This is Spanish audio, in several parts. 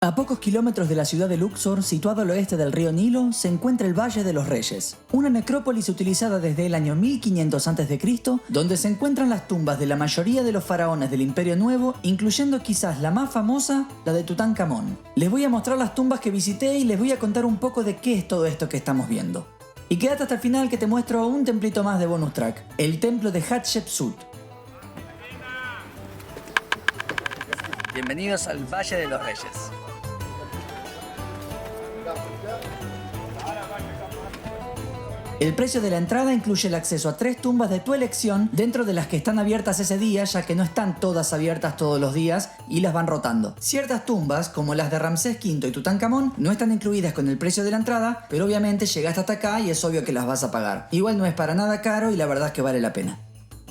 A pocos kilómetros de la ciudad de Luxor, situado al oeste del río Nilo, se encuentra el Valle de los Reyes, una necrópolis utilizada desde el año 1500 a.C., donde se encuentran las tumbas de la mayoría de los faraones del Imperio Nuevo, incluyendo quizás la más famosa, la de Tutankamón. Les voy a mostrar las tumbas que visité y les voy a contar un poco de qué es todo esto que estamos viendo. Y quédate hasta el final que te muestro un templito más de bonus track, el templo de Hatshepsut. Bienvenidos al Valle de los Reyes. El precio de la entrada incluye el acceso a 3 tumbas de tu elección, dentro de las que están abiertas ese día, ya que no están todas abiertas todos los días y las van rotando. Ciertas tumbas, como las de Ramsés V y Tutankamón, no están incluidas con el precio de la entrada, pero obviamente llegaste hasta acá y es obvio que las vas a pagar. Igual no es para nada caro y la verdad es que vale la pena.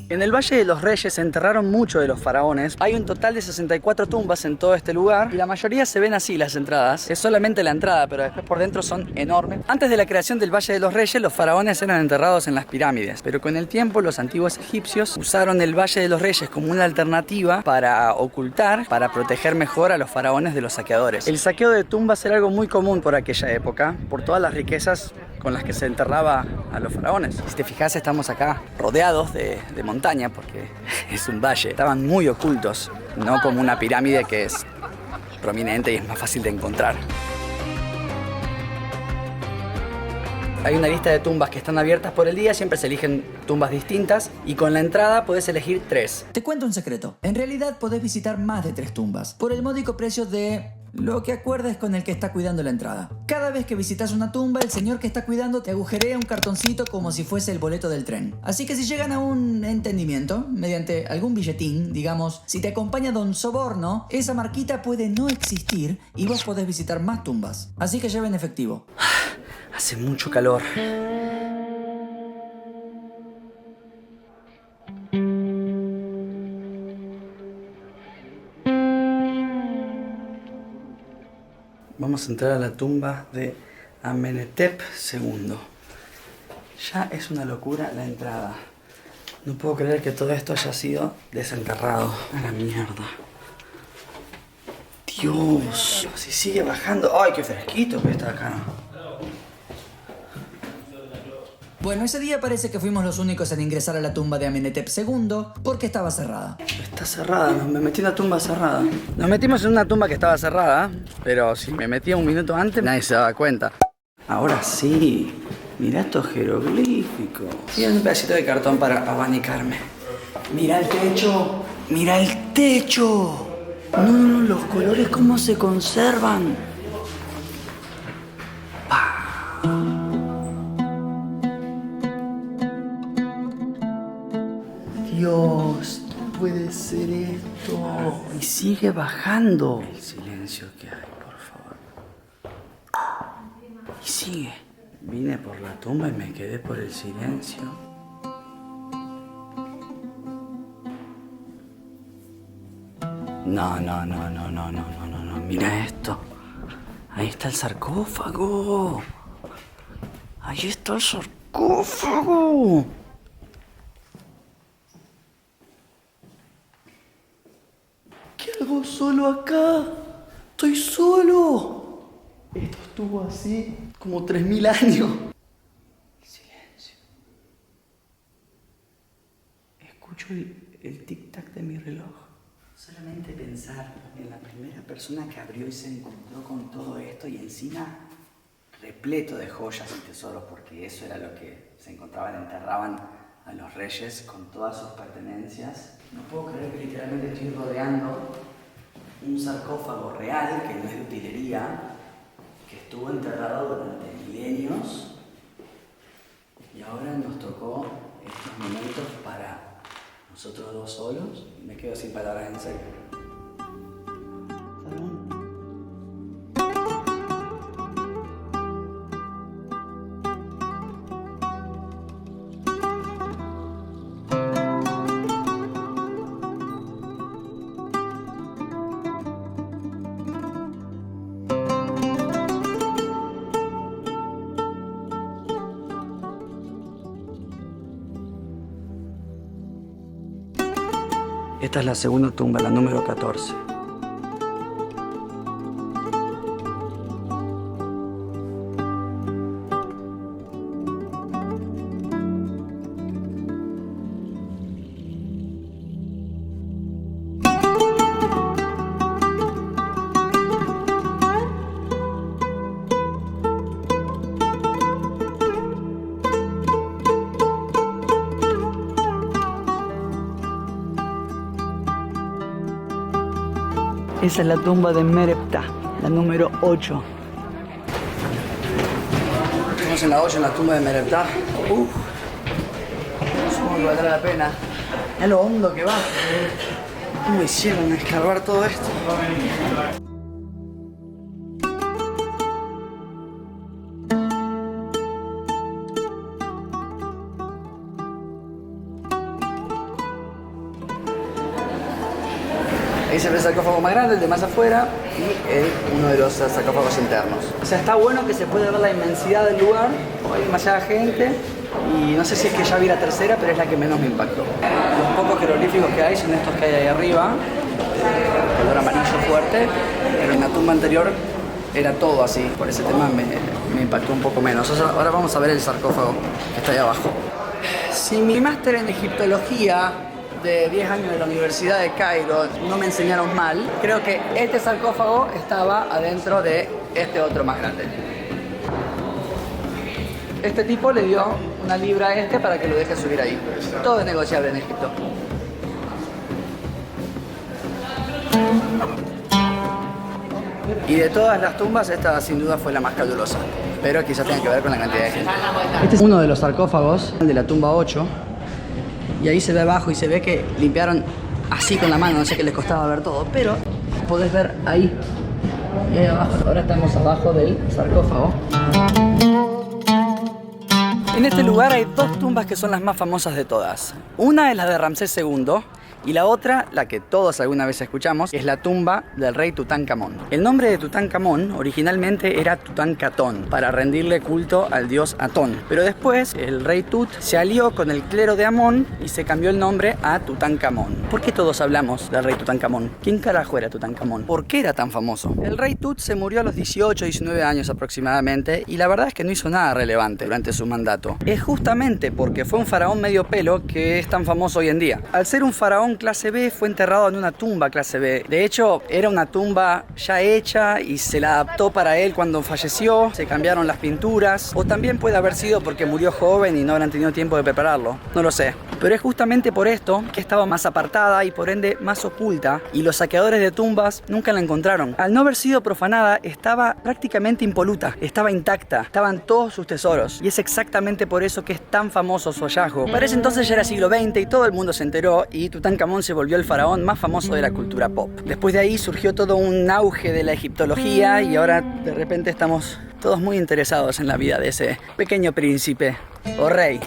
En el Valle de los Reyes se enterraron muchos de los faraones. Hay un total de 64 tumbas en todo este lugar y la mayoría se ven así las entradas. Es solamente la entrada, pero después por dentro son enormes. Antes de la creación del Valle de los Reyes, los faraones eran enterrados en las pirámides, pero con el tiempo los antiguos egipcios usaron el Valle de los Reyes como una alternativa para ocultar, para proteger mejor a los faraones de los saqueadores. El saqueo de tumbas era algo muy común por aquella época, por todas las riquezas con las que se enterraba a los faraones. Si te fijas, estamos acá rodeados de montaña porque es un valle. Estaban muy ocultos, no como una pirámide que es prominente y es más fácil de encontrar. Hay una lista de tumbas que están abiertas por el día, siempre se eligen tumbas distintas y con la entrada podés elegir 3. Te cuento un secreto, en realidad podés visitar más de 3 tumbas, por el módico precio de lo que acuerdes con el que está cuidando la entrada. Cada vez que visitas una tumba, el señor que está cuidando te agujerea un cartoncito como si fuese el boleto del tren. Así que si llegan a un entendimiento, mediante algún billetín, digamos, si te acompaña Don Soborno, esa marquita puede no existir y vos podés visitar más tumbas. Así que lleven efectivo. Hace mucho calor. Vamos a entrar a la tumba de Amenhotep II. Ya es una locura la entrada. No puedo creer que todo esto haya sido desenterrado. A la mierda. Dios, si sigue bajando. ¡Ay, qué fresquito que está acá! Bueno, ese día parece que fuimos los únicos en ingresar a la tumba de Amenhotep II porque estaba cerrada. Está cerrada, me metí en una tumba cerrada. Nos metimos en una tumba que estaba cerrada, pero si me metía un minuto antes nadie se daba cuenta. Ahora sí, mirá estos jeroglíficos. Tienen un pedacito de cartón para abanicarme. Mirá el techo, mirá el techo. No, los colores cómo se conservan. Dios, no puede ser esto. Y sigue bajando. El silencio que hay, por favor. Y sigue. Vine por la tumba y me quedé por el silencio. No. Mira esto. Ahí está el sarcófago. Ahí está el sarcófago. ¿Qué hago solo acá? ¡Estoy solo! Esto estuvo así como 3000 años. Silencio. Escucho el tic-tac de mi reloj. Solamente pensar en la primera persona que abrió y se encontró con todo esto y encima repleto de joyas y tesoros, porque eso era lo que se encontraban, enterraban a los reyes con todas sus pertenencias. No puedo creer que literalmente estoy rodeando un sarcófago real, que no es de utilería, que estuvo enterrado durante milenios y ahora nos tocó estos momentos para nosotros dos solos. Me quedo sin palabras, en serio. Esta es la segunda tumba, la número 14. Esa es la tumba de Mereptah, la número 8. Estamos en la 8, en la tumba de Mereptah. Supongo que valdrá la pena. Es lo hondo que va. ¿Cómo hicieron escarbar todo esto? Ahí se ve el sarcófago más grande, el de más afuera, y uno de los sarcófagos internos. O sea, está bueno que se puede ver la inmensidad del lugar, hay demasiada gente, y no sé si es que ya vi la tercera, pero es la que menos me impactó. Los pocos jeroglíficos que hay son estos que hay ahí arriba, color amarillo fuerte, pero en la tumba anterior era todo así, por ese tema me impactó un poco menos. O sea, ahora vamos a ver el sarcófago que está ahí abajo. Si mi máster en egiptología de 10 años de la Universidad de Cairo no me enseñaron mal, creo que este sarcófago estaba adentro de este otro más grande. Este tipo le dio una libra a este para que lo deje subir ahí. Todo es negociable en Egipto. Y de todas las tumbas, esta sin duda fue la más calurosa, pero quizás tenga que ver con la cantidad de gente. Este es uno de los sarcófagos, el de la tumba 8. Y ahí se ve abajo y se ve que limpiaron así con la mano, no sé qué les costaba ver todo, pero podés ver ahí y ahí abajo. Ahora estamos abajo del sarcófago. En este lugar hay dos tumbas que son las más famosas de todas. Una es la de Ramsés II y la otra, la que todos alguna vez escuchamos, es la tumba del rey Tutankamón. El nombre de Tutankamón originalmente era Tutankatón, para rendirle culto al dios Atón. Pero después el rey Tut se alió con el clero de Amón y se cambió el nombre a Tutankamón. ¿Por qué todos hablamos del rey Tutankamón? ¿Quién carajo era Tutankamón? ¿Por qué era tan famoso? El rey Tut se murió a los 18, 19 años aproximadamente y la verdad es que no hizo nada relevante durante su mandato. Es justamente porque fue un faraón medio pelo que es tan famoso hoy en día. Al ser un faraón clase B, fue enterrado en una tumba clase B. De hecho, era una tumba ya hecha y se la adaptó para él cuando falleció. Se cambiaron las pinturas. O también puede haber sido porque murió joven y no habrán tenido tiempo de prepararlo. No lo sé. Pero es justamente por esto que estaba más apartada y por ende más oculta. Y los saqueadores de tumbas nunca la encontraron. Al no haber sido profanada, estaba prácticamente impoluta. Estaba intacta. Estaban todos sus tesoros. Y es exactamente por eso que es tan famoso su hallazgo. Para ese entonces ya era siglo XX y todo el mundo se enteró y Tutankamón se volvió el faraón más famoso de la cultura pop. Después de ahí surgió todo un auge de la egiptología y ahora de repente estamos todos muy interesados en la vida de ese pequeño príncipe. O rey.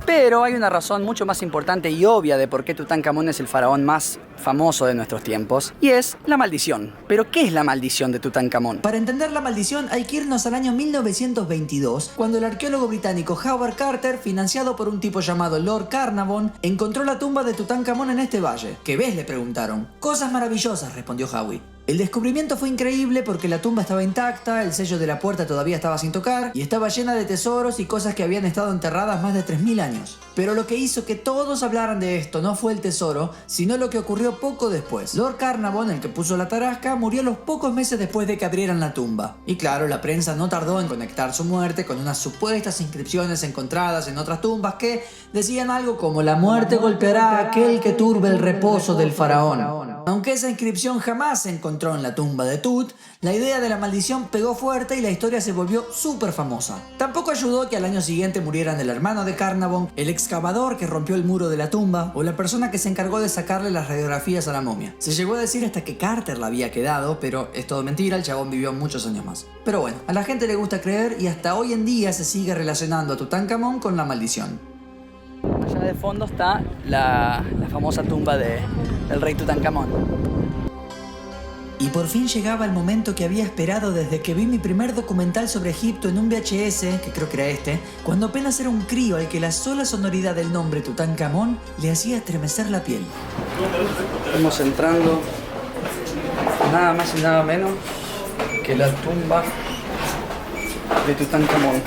Pero hay una razón mucho más importante y obvia de por qué Tutankamón es el faraón más famoso de nuestros tiempos, y es la maldición. ¿Pero qué es la maldición de Tutankamón? Para entender la maldición hay que irnos al año 1922, cuando el arqueólogo británico Howard Carter, financiado por un tipo llamado Lord Carnarvon, encontró la tumba de Tutankamón en este valle. ¿Qué ves?, le preguntaron. Cosas maravillosas, respondió Howie. El descubrimiento fue increíble porque la tumba estaba intacta, el sello de la puerta todavía estaba sin tocar y estaba llena de tesoros y cosas que habían estado enterradas más de 3000 años. Pero lo que hizo que todos hablaran de esto no fue el tesoro, sino lo que ocurrió poco después. Lord Carnarvon, el que puso la tarasca, murió los pocos meses después de que abrieran la tumba. Y claro, la prensa no tardó en conectar su muerte con unas supuestas inscripciones encontradas en otras tumbas que decían algo como: la muerte golpeará a aquel que turbe el reposo del faraón. Aunque esa inscripción jamás se encontró en la tumba de Tut, la idea de la maldición pegó fuerte y la historia se volvió súper famosa. Tampoco ayudó que al año siguiente murieran el hermano de Carnarvon, el excavador que rompió el muro de la tumba o la persona que se encargó de sacarle las radiografías a la momia. Se llegó a decir hasta que Carter la había quedado, pero es todo mentira, el chabón vivió muchos años más. Pero bueno, a la gente le gusta creer y hasta hoy en día se sigue relacionando a Tutankamón con la maldición. Allá de fondo está la famosa tumba del rey Tutankamón. Y por fin llegaba el momento que había esperado desde que vi mi primer documental sobre Egipto en un VHS, que creo que era este, cuando apenas era un crío al que la sola sonoridad del nombre Tutankamón le hacía estremecer la piel. Estamos entrando nada más y nada menos que la tumba de Tutankamón.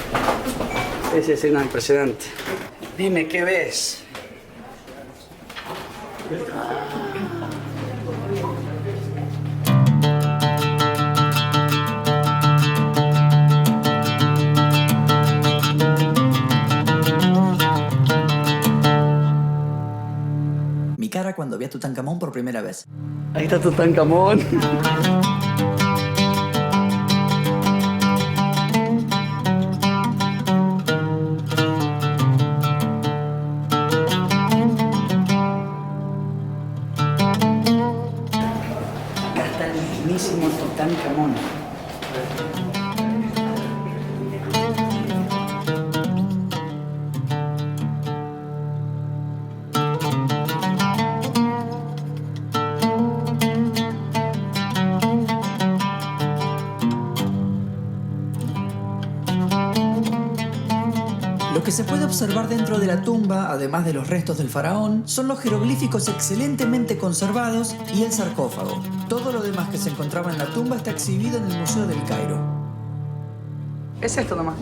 Esa escena impresionante. Dime, ¿qué ves? Mi cara cuando vi a Tutankamón por primera vez. Ahí está Tutankamón. Acá está el mismísimo Tutankamón. Lo que se puede observar dentro de la tumba, además de los restos del faraón, son los jeroglíficos excelentemente conservados y el sarcófago. Todo lo demás que se encontraba en la tumba está exhibido en el Museo del Cairo. Es esto nomás.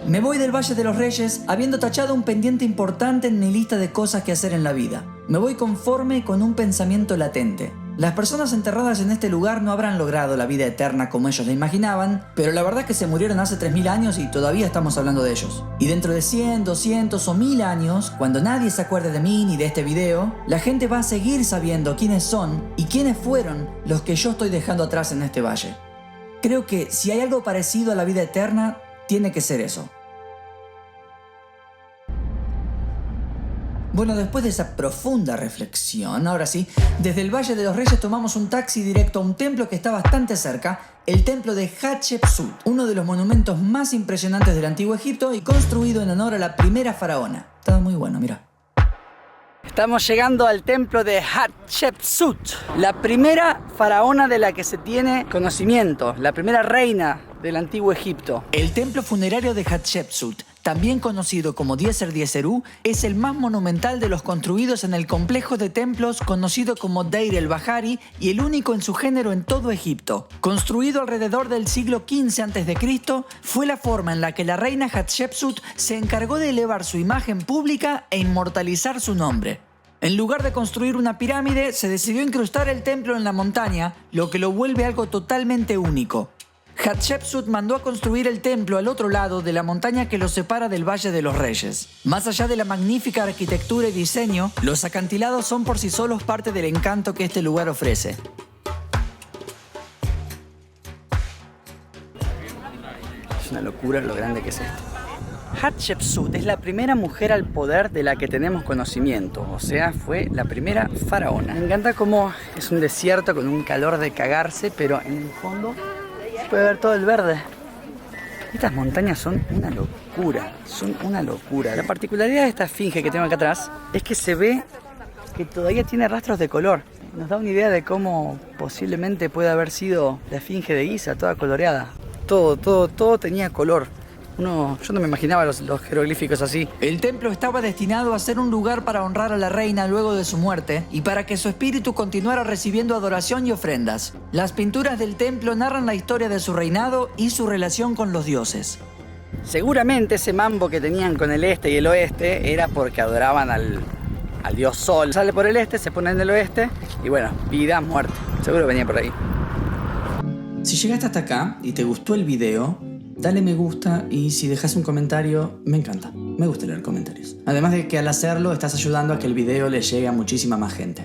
Me voy del Valle de los Reyes habiendo tachado un pendiente importante en mi lista de cosas que hacer en la vida. Me voy conforme con un pensamiento latente. Las personas enterradas en este lugar no habrán logrado la vida eterna como ellos la imaginaban, pero la verdad es que se murieron hace 3000 años y todavía estamos hablando de ellos. Y dentro de 100, 200 o 1000 años, cuando nadie se acuerde de mí ni de este video, la gente va a seguir sabiendo quiénes son y quiénes fueron los que yo estoy dejando atrás en este valle. Creo que si hay algo parecido a la vida eterna, tiene que ser eso. Bueno, después de esa profunda reflexión, ahora sí, desde el Valle de los Reyes tomamos un taxi directo a un templo que está bastante cerca, el templo de Hatshepsut, uno de los monumentos más impresionantes del Antiguo Egipto y construido en honor a la primera faraona. Estaba muy bueno, mira. Estamos llegando al templo de Hatshepsut, la primera faraona de la que se tiene conocimiento, la primera reina del Antiguo Egipto. El templo funerario de Hatshepsut, también conocido como Djeser Djeserú, es el más monumental de los construidos en el complejo de templos conocido como Deir el-Bahari y el único en su género en todo Egipto. Construido alrededor del siglo XV a.C., fue la forma en la que la reina Hatshepsut se encargó de elevar su imagen pública e inmortalizar su nombre. En lugar de construir una pirámide, se decidió incrustar el templo en la montaña, lo que lo vuelve algo totalmente único. Hatshepsut mandó a construir el templo al otro lado de la montaña que lo separa del Valle de los Reyes. Más allá de la magnífica arquitectura y diseño, los acantilados son por sí solos parte del encanto que este lugar ofrece. Es una locura lo grande que es esto. Hatshepsut es la primera mujer al poder de la que tenemos conocimiento, o sea, fue la primera faraona. Me encanta cómo es un desierto con un calor de cagarse, pero en el fondo se puede ver todo el verde. Estas montañas son una locura, son una locura. La particularidad de esta esfinge que tengo acá atrás es que se ve que todavía tiene rastros de color. Nos da una idea de cómo posiblemente puede haber sido la esfinge de Giza, toda coloreada. Todo tenía color. Yo no me imaginaba los jeroglíficos así. El templo estaba destinado a ser un lugar para honrar a la reina luego de su muerte y para que su espíritu continuara recibiendo adoración y ofrendas. Las pinturas del templo narran la historia de su reinado y su relación con los dioses. Seguramente ese mambo que tenían con el este y el oeste era porque adoraban al dios Sol. Sale por el este, se pone en el oeste y bueno, vida, muerte. Seguro venía por ahí. Si llegaste hasta acá y te gustó el video, dale me gusta y si dejas un comentario, me encanta. Me gusta leer comentarios. Además de que al hacerlo estás ayudando a que el video le llegue a muchísima más gente.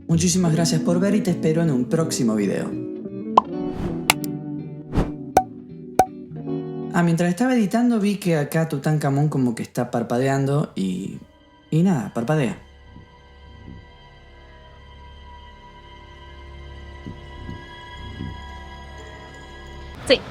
Muchísimas gracias por ver y te espero en un próximo video. Mientras estaba editando vi que acá Tutankamón como que está parpadeando y nada, parpadea. Sí,